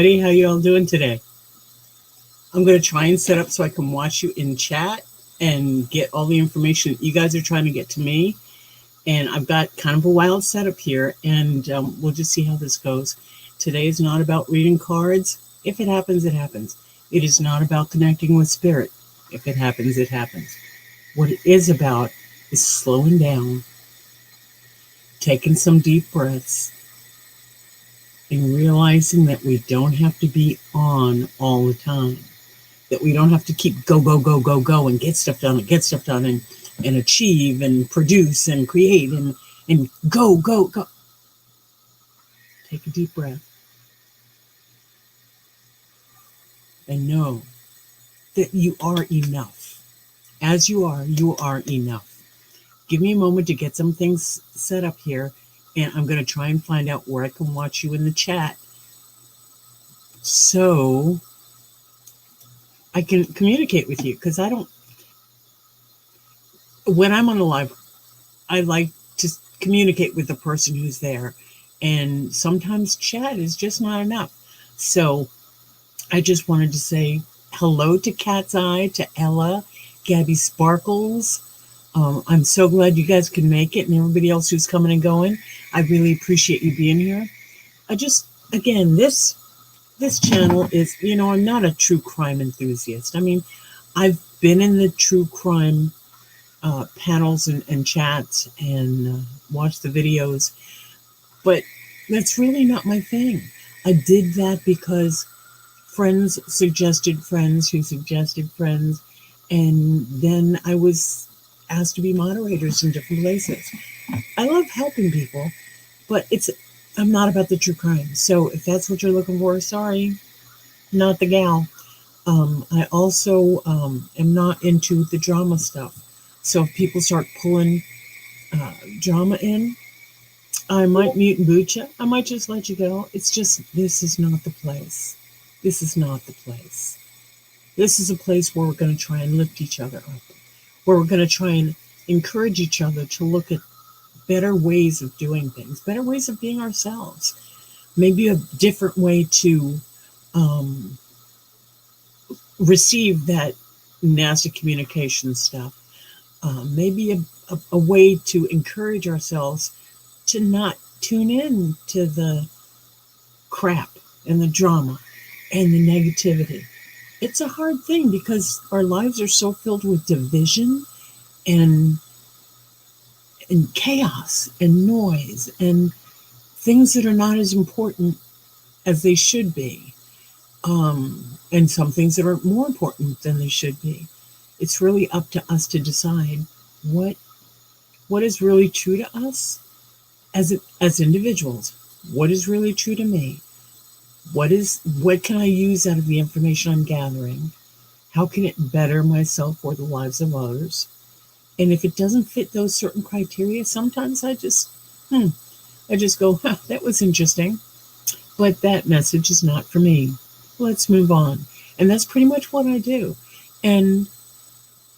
How you all doing today? I'm going to try and set up so I can watch you in chat and get all the information you guys are trying to get to me. And I've got kind of a wild setup here, and we'll just see how this goes. Today is not about reading cards. If it happens, it happens. It is not about connecting with spirit. If it happens, it happens. What it is about is slowing down, taking some deep breaths, and realizing that we don't have to be on all the time. That we don't have to keep go, go, go, go, go, and get stuff done and achieve and produce and create and go, go, go. Take a deep breath and know that you are enough. As you are enough. Give me a moment to get some things set up here, and I'm going to try and find out where I can watch you in the chat so I can communicate with you, because when I'm on a live, I like to communicate with the person who's there, and sometimes chat is just not enough. So I just wanted to say hello to Cat's Eye, to Ella, Gabby Sparkles. I'm so glad you guys can make it, and everybody else who's coming and going. I really appreciate you being here. Again, this channel is, I'm not a true crime enthusiast. I mean, I've been in the true crime panels and chats and watched the videos, but that's really not my thing. I did that because friends suggested friends who suggested friends, and then I was asked to be moderators in different places. I love helping people, but I'm not about the true crime. So if that's what you're looking for, sorry, not the gal. I also am not into the drama stuff. So if people start pulling drama in, I might mute and boot you. I might just let you go. It's just, this is not the place. This is not the place. This is a place where we're going to try and lift each other up, where we're going to try and encourage each other to look at better ways of doing things, better ways of being ourselves, maybe a different way to receive that nasty communication stuff, maybe a way to encourage ourselves to not tune in to the crap and the drama and the negativity. It's a hard thing because our lives are so filled with division and chaos and noise and things that are not as important as they should be, and some things that are more important than they should be. It's really up to us to decide what is really true to us as individuals. What is really true to me? What can I use out of the information I'm gathering? How can it better myself or the lives of others? And if it doesn't fit those certain criteria, sometimes I just go, that was interesting, but that message is not for me. Let's move on. And that's pretty much what I do. And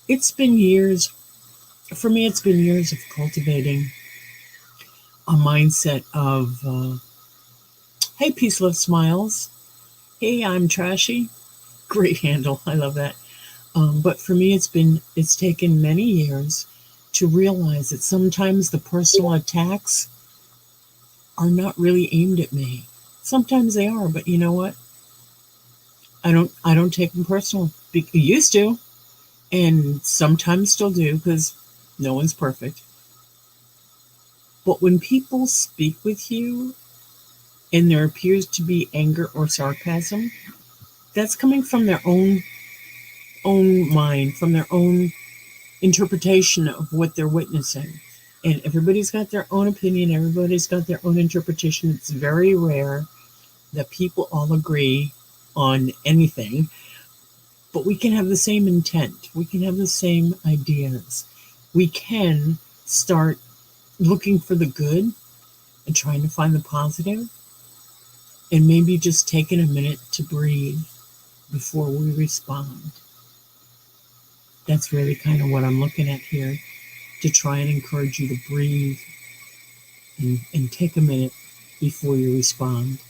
it's been years, for me, it's been years of cultivating a mindset of, hey, Peace, Love, Smiles. Hey, I'm Trashy. Great handle. I love that. But for me, it's taken many years to realize that sometimes the personal attacks are not really aimed at me. Sometimes they are, but you know what? I don't take them personal. I used to, and sometimes still do, because no one's perfect. But when people speak with you and there appears to be anger or sarcasm, that's coming from their own mind, from their own interpretation of what they're witnessing. And everybody's got their own opinion, everybody's got their own interpretation. It's very rare that people all agree on anything, but we can have the same intent, we can have the same ideas, we can start looking for the good and trying to find the positive, and maybe just taking a minute to breathe before we respond. That's really kind of what I'm looking at here, to try and encourage you to breathe and take a minute before you respond.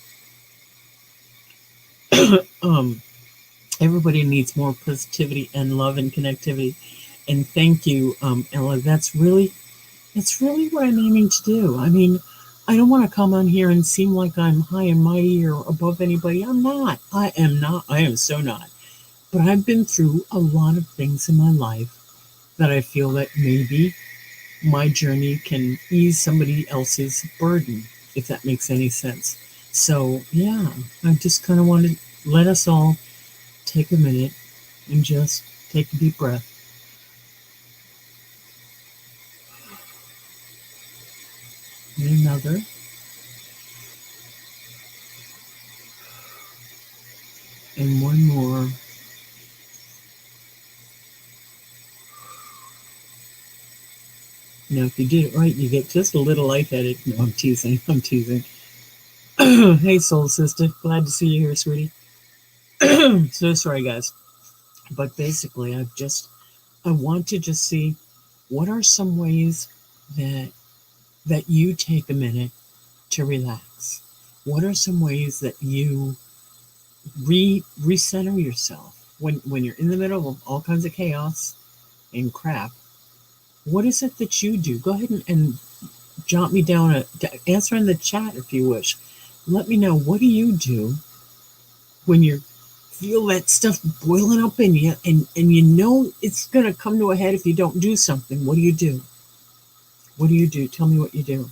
Everybody needs more positivity and love and connectivity. And thank you, Ella. That's really what I'm aiming to do. I mean, I don't want to come on here and seem like I'm high and mighty or above anybody. I'm not. I am not. I am so not. But I've been through a lot of things in my life that I feel that maybe my journey can ease somebody else's burden, if that makes any sense. So, yeah, I just kind of want to let us all take a minute and just take a deep breath. And another. And one more. Now, if you did it right, you get just a little lightheaded. No, I'm teasing. I'm teasing. Hey, soul sister. Glad to see you here, sweetie. So sorry, guys. But basically, I want to just see what are some ways that you take a minute to relax. What are some ways that you recenter yourself when you're in the middle of all kinds of chaos and crap? What is it that you do? Go ahead and jot me down answer in the chat if you wish. Let me know, what do you do when you feel that stuff boiling up in you and you know it's going to come to a head if you don't do something? What do you do? What do you do? Tell me what you do.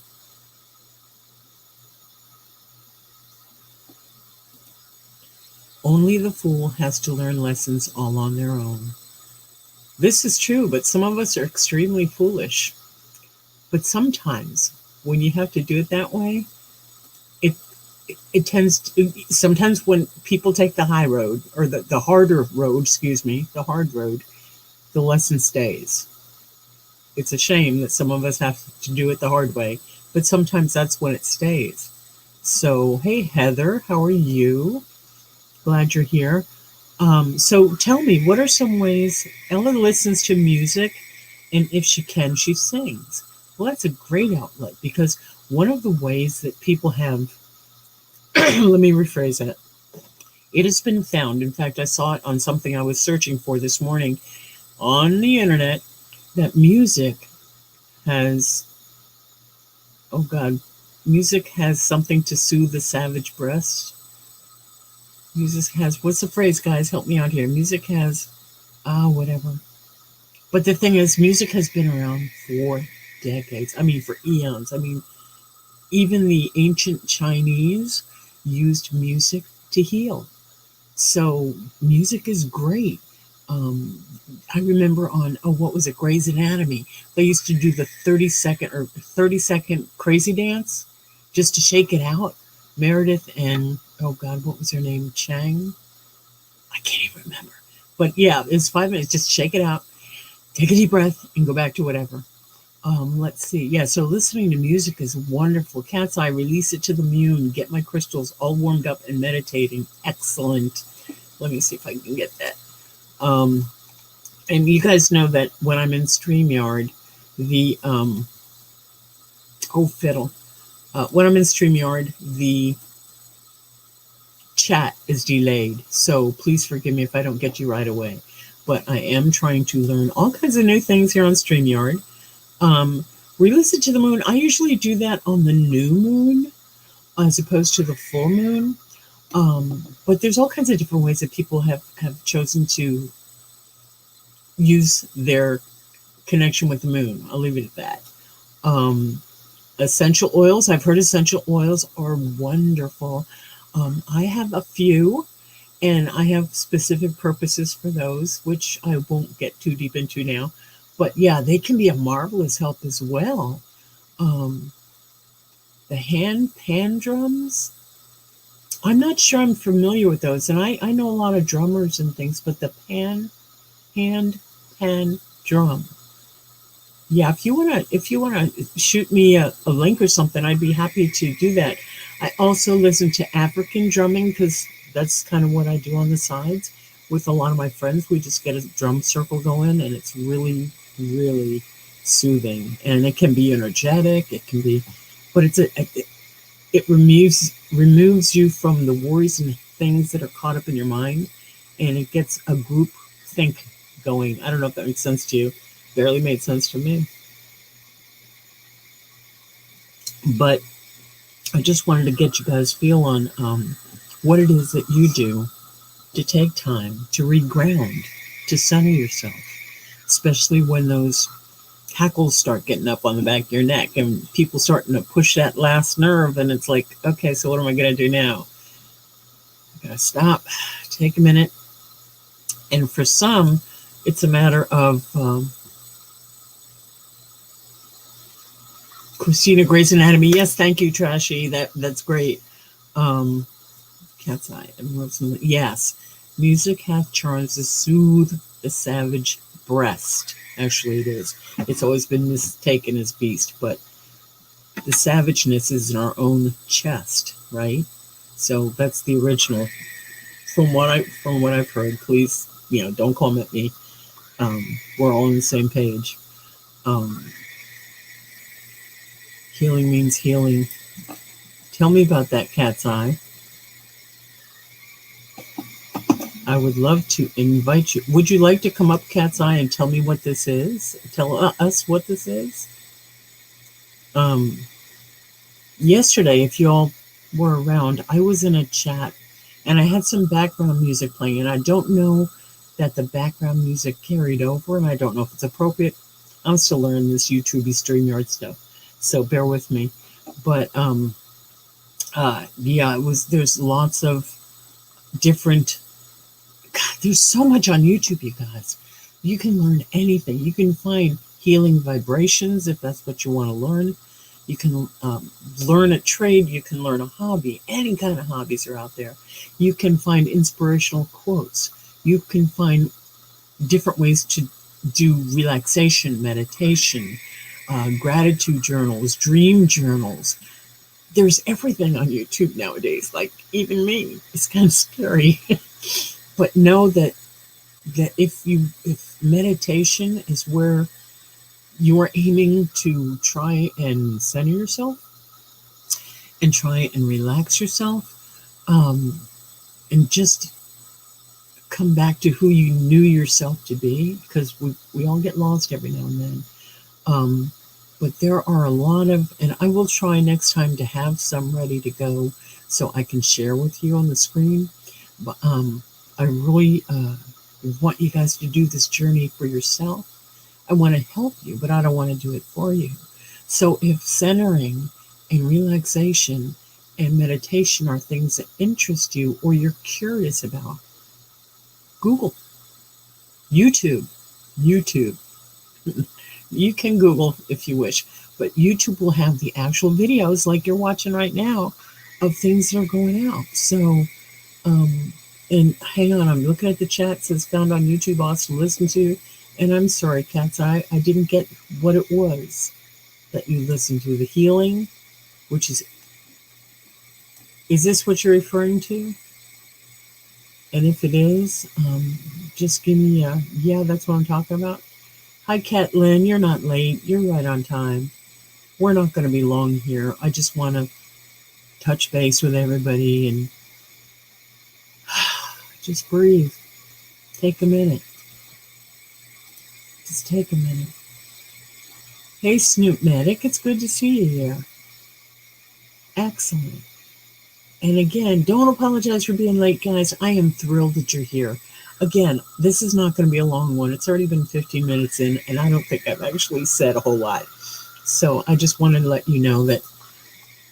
Only the fool has to learn lessons all on their own. This is true, but some of us are extremely foolish. But sometimes when you have to do it that way, it tends to, sometimes when people take the high road or the harder road, the hard road, the lesson stays. It's a shame that some of us have to do it the hard way, but sometimes that's when it stays. So, hey, Heather, how are you? Glad you're here. So tell me, what are some ways Ella listens to music, and if she can, she sings? Well, that's a great outlet, because one of the ways that people have, let me rephrase that. It has been found, in fact, I saw it on something I was searching for this morning on the internet, that music has, oh God, music has something to soothe the savage breast. Music has, what's the phrase, guys? Help me out here. Music has, whatever. But the thing is, music has been around for decades. I mean, for eons. I mean, even the ancient Chinese used music to heal. So music is great. I remember on, what was it, Grey's Anatomy, they used to do the 30-second crazy dance just to shake it out. Meredith and, oh God, what was her name? Chang? I can't even remember. But yeah, it's 5 minutes. Just shake it out, take a deep breath, and go back to whatever. Let's see. Yeah, so listening to music is wonderful. Cat's Eye, Release It to the Moon, Get My Crystals All Warmed Up and Meditating. Excellent. Let me see if I can get that. And you guys know that when I'm in StreamYard, when I'm in StreamYard, the chat is delayed. So please forgive me if I don't get you right away. But I am trying to learn all kinds of new things here on StreamYard. Release It to the Moon. I usually do that on the new moon as opposed to the full moon. But there's all kinds of different ways that people have chosen to use their connection with the moon. I'll leave it at that. Essential oils. I've heard essential oils are wonderful. I have a few, and I have specific purposes for those, which I won't get too deep into now. But yeah, they can be a marvelous help as well. The hand pan drums, I'm not sure I'm familiar with those. And I know a lot of drummers and things, but the hand pan drum. Yeah, if you wanna shoot me a link or something, I'd be happy to do that. I also listen to African drumming because that's kind of what I do on the sides with a lot of my friends. We just get a drum circle going, and it's really, really soothing. And it can be energetic. It can be, but it removes you from the worries and things that are caught up in your mind, and it gets a group think going. I don't know if that makes sense to you. Barely made sense to me. But I just wanted to get you guys' feel on what it is that you do to take time to reground, to center yourself, especially when those hackles start getting up on the back of your neck and people starting to push that last nerve, and it's like, okay, so what am I going to do now? I got to stop, take a minute. And for some, it's a matter of Christina Gray's Anatomy. Yes, thank you, Trashy. That's great. Cat's Eye. Yes. Music hath charms to soothe the savage breast. Actually, it is. It's always been mistaken as beast, but the savageness is in our own chest, right? So that's the original. From what I've heard, please, don't come at me. We're all on the same page. Healing means healing. Tell me about that, Cat's Eye. I would love to invite you. Would you like to come up, Cat's Eye, and tell me what this is? Tell us what this is? Yesterday, if you all were around, I was in a chat, and I had some background music playing, and I don't know that the background music carried over, and I don't know if it's appropriate. I'm still learning this YouTube StreamYard stuff, so bear with me. But there's lots of different. God, there's so much on YouTube, you guys. You can learn anything. You can find healing vibrations if that's what you want to learn. You can learn a trade. You can learn a hobby. Any kind of hobbies are out there. You can find inspirational quotes. You can find different ways to do relaxation, meditation, gratitude journals, dream journals. There's everything on YouTube nowadays. Like, even me, it's kind of scary. But know that if meditation is where you are aiming to try and center yourself and try and relax yourself, and just come back to who you knew yourself to be, because we all get lost every now and then. But there are a lot of, and I will try next time to have some ready to go so I can share with you on the screen. But I really want you guys to do this journey for yourself. I want to help you, but I don't want to do it for you. So if centering and relaxation and meditation are things that interest you or you're curious about, Google, YouTube. You can Google if you wish, but YouTube will have the actual videos like you're watching right now of things that are going out. So, and hang on, I'm looking at the chat. It says found on YouTube, awesome, listen to. And I'm sorry, Cat's Eye, I didn't get what it was that you listened to. The healing, which is this what you're referring to? And if it is, just give me a, yeah, that's what I'm talking about. Hi, Cat Lynn, you're not late. You're right on time. We're not going to be long here. I just want to touch base with everybody and just breathe. Take a minute. Just take a minute. Hey, Snoop Medic, it's good to see you here. Excellent. And again, don't apologize for being late, guys. I am thrilled that you're here. Again, this is not going to be a long one. It's already been 15 minutes in, and I don't think I've actually said a whole lot. So I just wanted to let you know that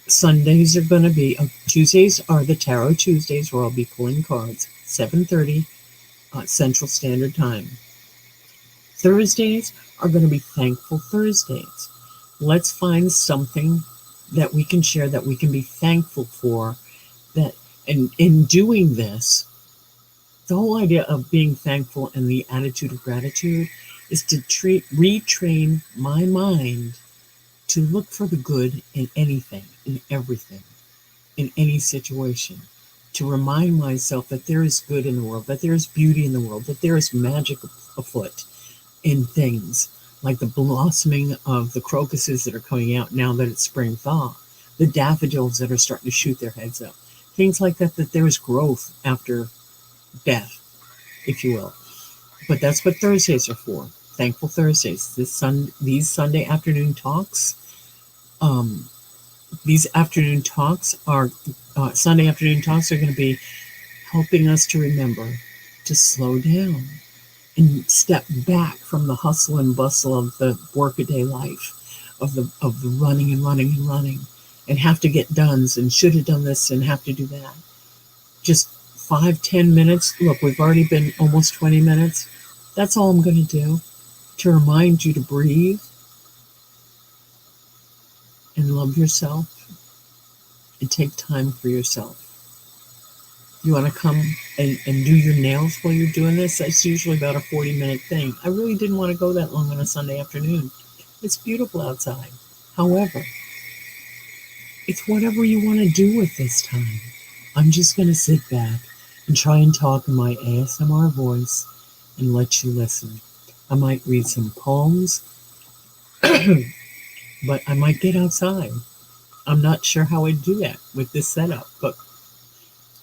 Sundays are going to be, Tuesdays are the Tarot Tuesdays, where I'll be pulling cards, 7:30 Central Standard Time. Thursdays are going to be Thankful Thursdays. Let's find something that we can share, that we can be thankful for. That, and in doing this, the whole idea of being thankful and the attitude of gratitude is to retrain my mind to look for the good in anything, in everything, in any situation, to remind myself that there is good in the world, that there is beauty in the world, that there is magic afoot in things like the blossoming of the crocuses that are coming out now that it's spring thaw, the daffodils that are starting to shoot their heads up, things like that, that there's growth after death, if you will. But that's what Thursdays are for. Thankful Thursdays. These Sunday afternoon talks. These afternoon talks are Sunday afternoon talks are going to be helping us to remember to slow down and step back from the hustle and bustle of the workaday life, of the running and running and running, and have to get dones and should have done this and have to do that. Just 5-10 minutes. Look, we've already been almost 20 minutes. That's all I'm going to do, to remind you to breathe and love yourself and take time for yourself. You want to come and do your nails while you're doing this? That's usually about a 40-minute thing. I really didn't want to go that long on a Sunday afternoon. It's beautiful outside. However, it's whatever you want to do with this time. I'm just going to sit back and try and talk in my ASMR voice and let you listen. I might read some poems, but I might get outside. I'm not sure how I'd do that with this setup, but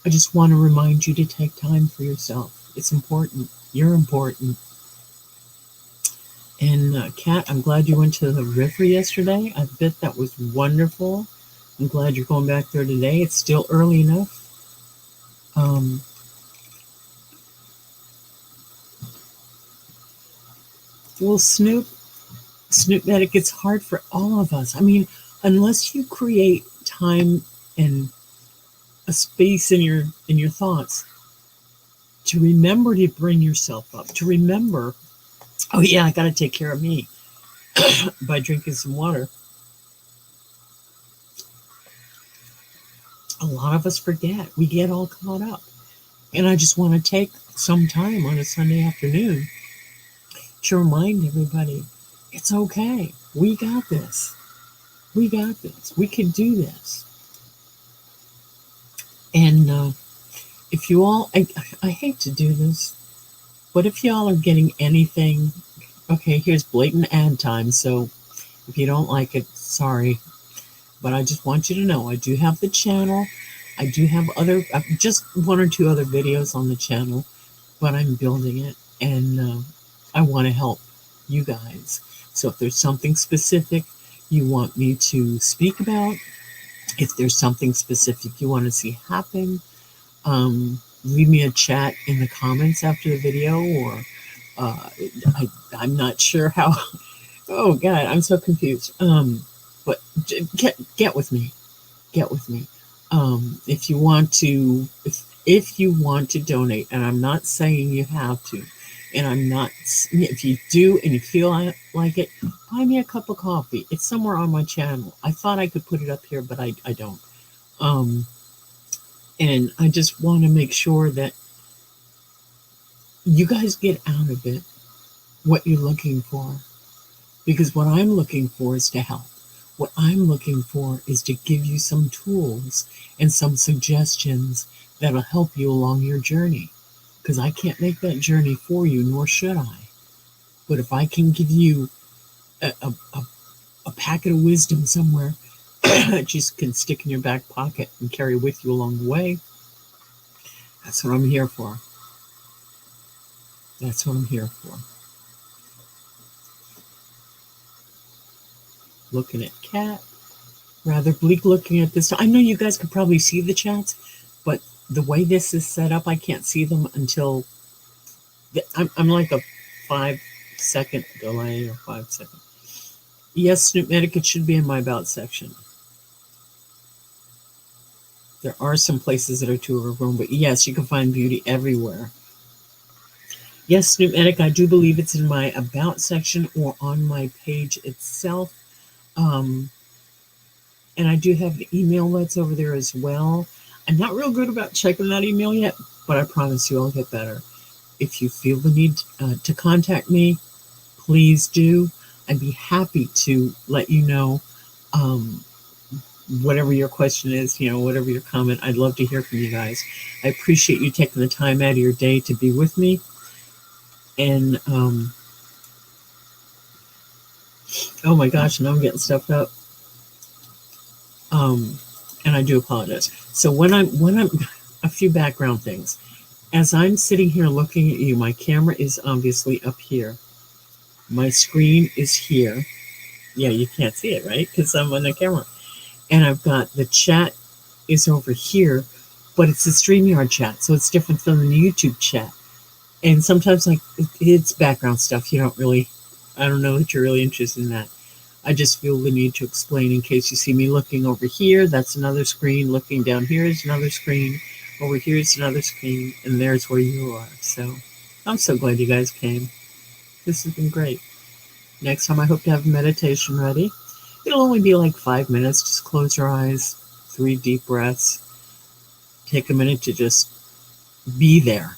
I just want to remind you to take time for yourself. It's important. You're important. And Kat, I'm glad you went to the river yesterday. I bet that was wonderful. I'm glad you're going back there today. It's still early enough. Well, Snoop Medic, it's hard for all of us. I mean, unless you create time and a space in your thoughts to remember to bring yourself up, to remember, oh yeah, I got to take care of me by drinking some water. A lot of us forget. We get all caught up. And I just want to take some time on a Sunday afternoon to remind everybody, it's okay. We got this. We got this. We can do this. And if you all, I hate to do this, but if you all are getting anything, okay, here's blatant ad time. So if you don't like it, sorry. But I just want you to know, I do have the channel. I do have just 1 or 2 other videos on the channel, but I'm building it, and I want to help you guys. So if there's something specific you want me to speak about, if there's something specific you want to see happen, leave me a chat in the comments after the video, or I'm not sure how. Oh God, I'm so confused. But get with me. Get with me. If you want to, if you want to donate, and I'm not saying you have to, and I'm not, if you do and you feel like it, buy me a cup of coffee. It's somewhere on my channel. I thought I could put it up here, but I don't. And I just want to make sure that you guys get out of it what you're looking for. Because what I'm looking for is to help. What I'm looking for is to give you some tools and some suggestions that'll help you along your journey. Because I can't make that journey for you, nor should I. But if I can give you a packet of wisdom somewhere that you can stick in your back pocket and carry with you along the way, that's what I'm here for. That's what I'm here for. Looking at Kat, rather bleak looking at this. I know you guys could probably see the chats, but the way this is set up, I can't see them until I'm like a 5-second delay, or 5 second. Yes, Snoop Medic, it should be in my about section. There are some places that are too overgrown, but yes, you can find beauty everywhere. Yes, Snoop Medic, I do believe it's in my about section or on my page itself. And I do have the email that's over there as well. I'm not real good about checking that email yet, but I promise you I'll get better. If you feel the need to contact me, please do. I'd be happy to let you know whatever your question is, whatever your comment. I'd love to hear from you guys. I appreciate you taking the time out of your day to be with me. And oh my gosh, now I'm getting stuffed up. and I do apologize. So when I'm a few background things. As I'm sitting here looking at you, my camera is obviously up here. My screen is here. Yeah, you can't see it, right? Because I'm on the camera. And I've got the chat is over here, but it's a StreamYard chat, so it's different from the YouTube chat. And sometimes, like, it's background stuff. I don't know that you're really interested in that. I just feel the need to explain in case you see me looking over here. That's another screen. Looking down here is another screen. Over here is another screen. And there's where you are. So I'm so glad you guys came. This has been great. Next time I hope to have a meditation ready. It'll only be like 5 minutes. Just close your eyes. 3 deep breaths. Take a minute to just be there.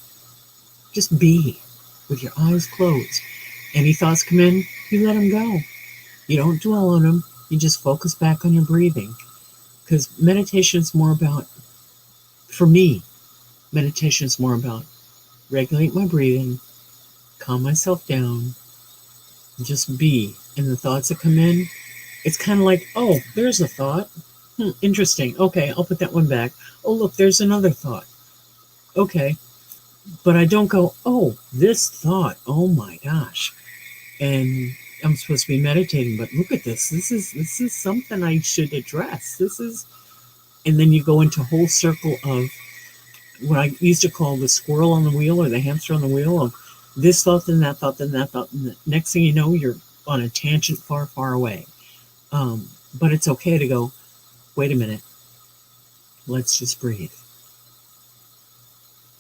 Just be with your eyes closed. Any thoughts come in, you let them go. You don't dwell on them. You just focus back on your breathing. Because meditation is more about, for me, meditation is more about regulate my breathing, calm myself down, just be. And the thoughts that come in, it's kind of like, oh, there's a thought. Interesting. Okay, I'll put that one back. Oh, look, there's another thought. Okay. But I don't go, oh, this thought, oh my gosh. And I'm supposed to be meditating, but look at this. This is something I should address. And then you go into a whole circle of what I used to call the squirrel on the wheel or the hamster on the wheel of this thought, then that thought, then that thought. And the next thing you know, you're on a tangent far, far away. But it's okay to go, wait a minute. Let's just breathe.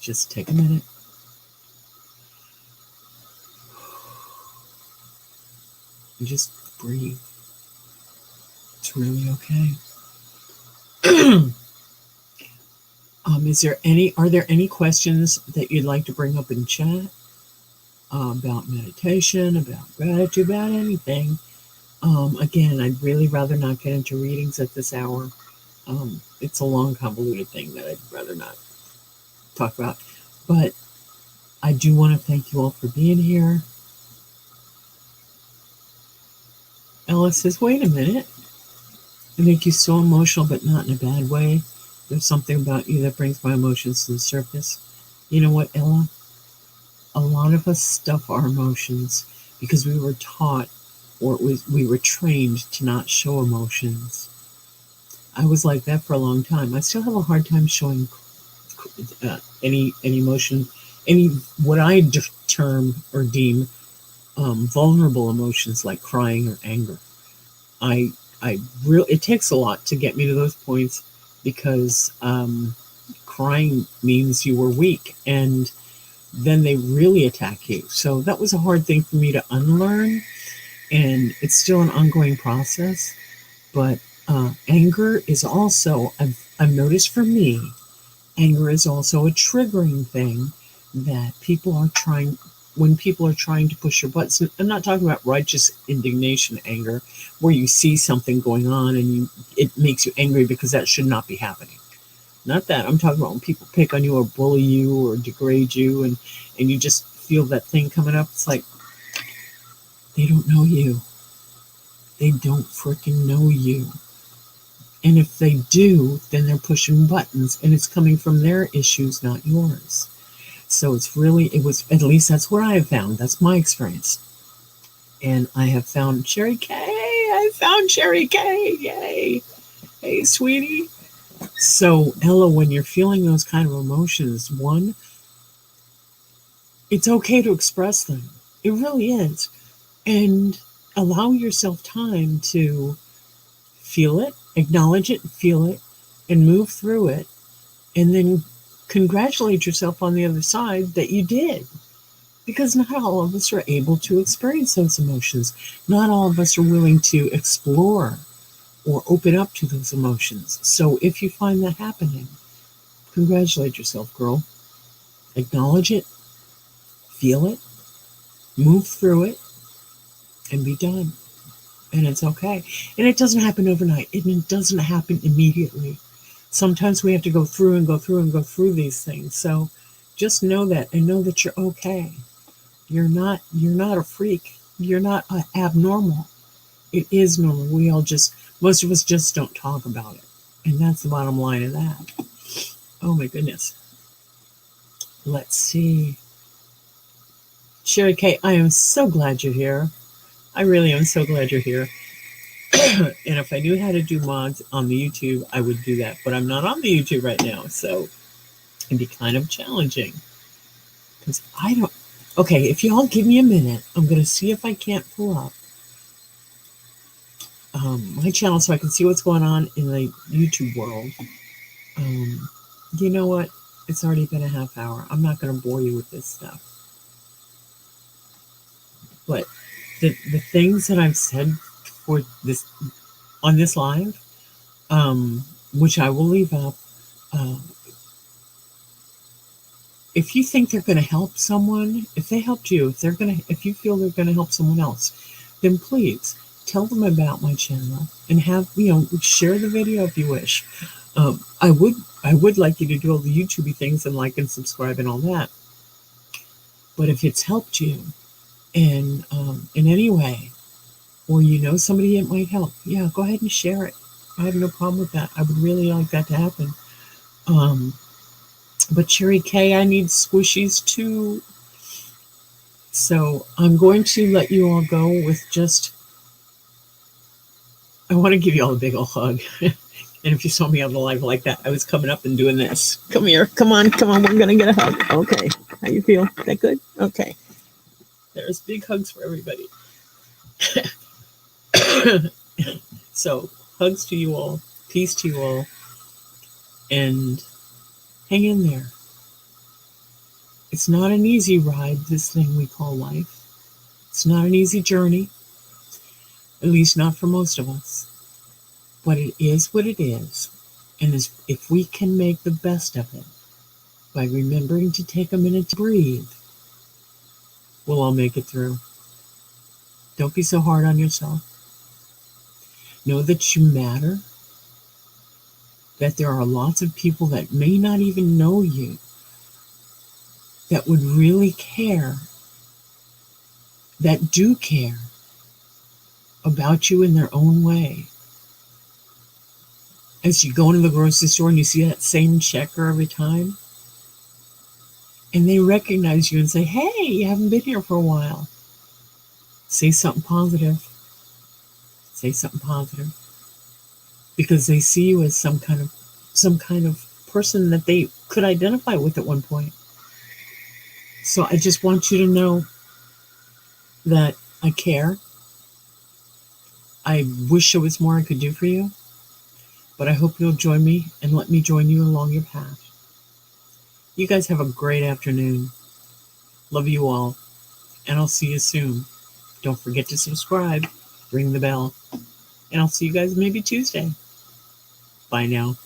Just take a minute. And just breathe. It's really okay. Are there any questions that you'd like to bring up in chat about meditation, about gratitude, about anything? Again, I'd really rather not get into readings at this hour. It's a long, convoluted thing that I'd rather not talk about. But I do want to thank you all for being here. Ella says, wait a minute. I make you so emotional, but not in a bad way. There's something about you that brings my emotions to the surface. You know what, Ella? A lot of us stuff our emotions because we were taught or we were trained to not show emotions. I was like that for a long time. I still have a hard time showing any emotion, what I term or deem vulnerable emotions like crying or anger. It takes a lot to get me to those points because crying means you were weak, and then they really attack you. So that was a hard thing for me to unlearn, and it's still an ongoing process. But anger is also, I've noticed for me, anger is also a triggering thing that when people are trying to push your buttons. I'm not talking about righteous indignation anger, where you see something going on and it makes you angry because that should not be happening. Not that. I'm talking about when people pick on you or bully you or degrade you and you just feel that thing coming up. It's like, they don't know you. They don't freaking know you. And if they do, then they're pushing buttons and it's coming from their issues, not yours. So at least that's what I have found. That's my experience. And I have found Sherry K. I found Sherry K. Yay. Hey, sweetie. So, Ella, when you're feeling those kind of emotions, one, it's okay to express them. It really is. And allow yourself time to feel it, acknowledge it, feel it, and move through it. And then congratulate yourself on the other side that you did. Because not all of us are able to experience those emotions. Not all of us are willing to explore or open up to those emotions. So if you find that happening, congratulate yourself, girl. Acknowledge it, feel it, move through it, and be done. And it's okay. And it doesn't happen overnight. It doesn't happen immediately. Sometimes we have to go through and go through and go through these things. So just know that and know that you're okay. You're not a freak. You're not abnormal. It is normal. Most of us just don't talk about it. And that's the bottom line of that. Oh my goodness. Let's see. Sherry K, I am so glad you're here. I really am so glad you're here. And if I knew how to do mods on the YouTube, I would do that. But I'm not on the YouTube right now, so it'd be kind of challenging. Because I don't... Okay, if y'all give me a minute, I'm going to see if I can't pull up my channel so I can see what's going on in the YouTube world. You know what? It's already been a half hour. I'm not going to bore you with this stuff. But the things that I've said for this on this live, which I will leave up, if you think they're going to help someone, if they helped you, if you feel they're going to help someone else, then please tell them about my channel and share the video if you wish. I would like you to do all the YouTubey things and like and subscribe and all that. But if it's helped you in any way, or you know somebody it might help, yeah, go ahead and share it. I have no problem with that. I would really like that to happen. But Cherry K, I need squishies too. So I'm going to let you all go with just... I want to give you all a big old hug. And if you saw me on the live like that, I was coming up and doing this. Come here. Come on. We're going to get a hug. Okay. How you feel? That good? Okay. There's big hugs for everybody. So, hugs to you all. Peace to you all. And hang in there. It's not an easy ride, this thing we call life. It's not an easy journey. At least not for most of us. But it is what it is. And if we can make the best of it by remembering to take a minute to breathe, we'll all make it through. Don't be so hard on yourself. Know that you matter. That there are lots of people that may not even know you that would really care, that do care about you in their own way. As you go into the grocery store and you see that same checker every time, and they recognize you and say, hey, you haven't been here for a while. Say something positive. Say something positive. Because they see you as some kind of person that they could identify with at one point. So I just want you to know that I care. I wish there was more I could do for you. But I hope you'll join me and let me join you along your path. You guys have a great afternoon. Love you all. And I'll see you soon. Don't forget to subscribe. Ring the bell. And I'll see you guys maybe Tuesday. Bye now.